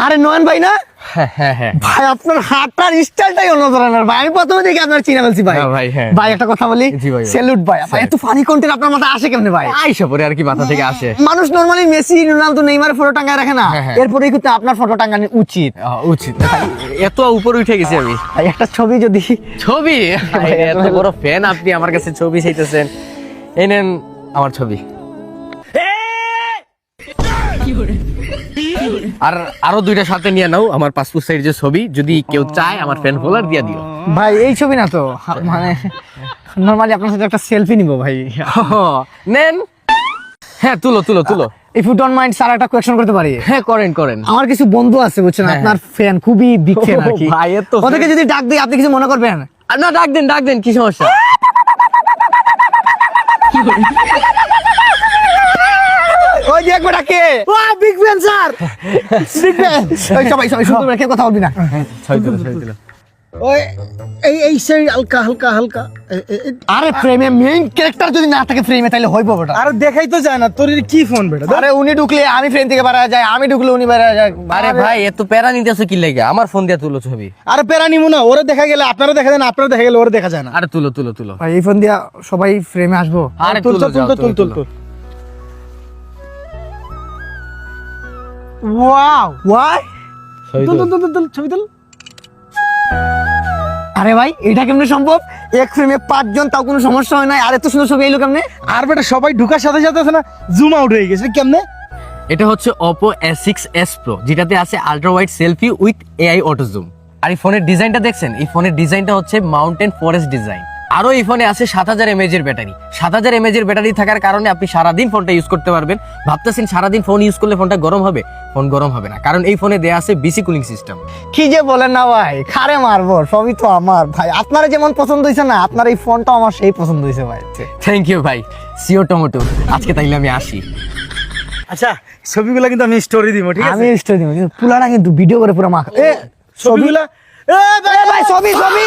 আরে নয়ন ভাই না? হ্যাঁ ভাই আপনার হাঁটার স্টাইলটাই অন্য ধরনের ভাই। আমি প্রথমে দেখে আপনার চিনে ফেলছি ভাই। ভাই হ্যাঁ ভাই একটা কথা বলি, জি ভাই। স্যালুট ভাই। ভাই এত ফানি কন্টেন্ট আপনার মাথায় আসে কেমনে ভাই? আইসা পরে আর কি মাথা থেকে আসে। মানুষ নরমালি মেসি, রোনালদো, নেইমারের ফটো টাঙায় রাখে না, হ্যাঁ। এরপরেই কিন্তু আপনার ফটো টাঙানো উচিত। উচিত এত উপরে উঠে গেছি আমি। ভাই একটা ছবি যদি ছবি এত বড় ফ্যান আপনি, আমার কাছে ছবি চাইতেছেন, এই নেন আমার ছবি। আর আরো দুইটা সাথে নিয়ে নাও আমার পাসপোর্ট সাইজের ছবি, যদি কেউ চায় আমার ফ্যান ফলোয়ার দিয়ে দিও। ভাই এই ছবি না তো, মানে নরমালি আপনার সাথে একটা সেলফি নিব ভাই। নেন, হ্যাঁ তুলো তুলো তুলো। If you don't mind sir, একটা কোয়েশ্চন করতে পারি? হ্যাঁ করেন করেন। আমার কিছু বন্ধু আছে বুঝছেন, হ্যাঁ, আপনার ফ্যান, খুবই বিগ ফ্যান আর কি। ভাই এত ওদেরকে যদি ডাক দিই আপনি কিছু মনে করবেন? না ডাক দেন কি সমস্যা? ওই যে একবার ডাকে, ও big fan sir, big fan. ওই সবাই শুনতে রেখে কথা বলবি না। ছয় তুলো। ওই এই সেই হালকা হালকা হালকা আরে ফ্রেমে মেইন ক্যারেক্টার যদি না থাকে ফ্রেমে, তাহলে হইব ওটা। আরে দেখাই তো যায় না তোর কি ফোন বেটা। আরে উনি ঢুকলে আমি ফ্রেম থেকে বেরিয়ে যাই, আমি ঢুকলে উনি বেরিয়ে যায়। আরে ভাই এত প্যারা নিতেছো কি লাগে? আমার ফোন দিয়ে তুলো ছবি। আরে পেরা নিমু না, ওরা দেখা গেলে আপনারা দেখা যায় না, আপনারা দেখা গেলে ওরা দেখা যায় না। আরে তুলো তুলো তুলো। ভাই এই ফোন দিয়া সবাই ফ্রেমে আসবো। আরে তুল তুলো তুল যাও, তুল তুল তুল। ওয়াও ওয়াই, তুল তুল তুল তুল ছবি তুল। আরে ভাই এটা কেমনে সম্ভব? এক ফ্রেমে 5 জন, তাও কোনো সমস্যা হয় না। আর এত সুন্দর ছবি এলো কেমনে? আর বেটা সবাই ঢুকার সাথে সাথে আছে না জুম আউট হয়ে গেছে কেমনে? এটা হচ্ছে Oppo A6s Pro, যেটাতে আছে ultra wide selfie with AI auto zoom. আর এই ফোনের ডিজাইনটা দেখছেন? এই ফোনের ডিজাইনটা হচ্ছে মাউন্টেন ফরেস্ট ডিজাইন। আরো এই ফোনে আছে 7000 mAh এর ব্যাটারি। 7000 mAh এর ব্যাটারি থাকার কারণে আপনি সারাদিন ফোনটা ইউজ করতে পারবেন। ভাবতেছেন সারাদিন ফোন ইউজ করলে ফোনটা গরম হবে? ফোন গরম হবে না, কারণ এই ফোনে দেয়া আছে BC কুলিং সিস্টেম। কি যে বলেন না ভাই, খারে মারবো, সবই তো আমার ভাই। আপনারা যেমন পছন্দ হয়েছে না, আপনার এই ফোনটাও আমার সেই পছন্দ হয়েছে ভাই। থ্যাংক ইউ ভাই, সিও টমেটো। আজকে তাইলে আমি আসি। আচ্ছা ছবিগুলো কিন্তু আমি স্টোরি দিব, ঠিক আছে? আমি স্টোরি দিব, কিন্তু পুলাটা কিন্তু ভিডিও করে পুরো মাখা। ছবিগুলা ভাই ছবি ছবি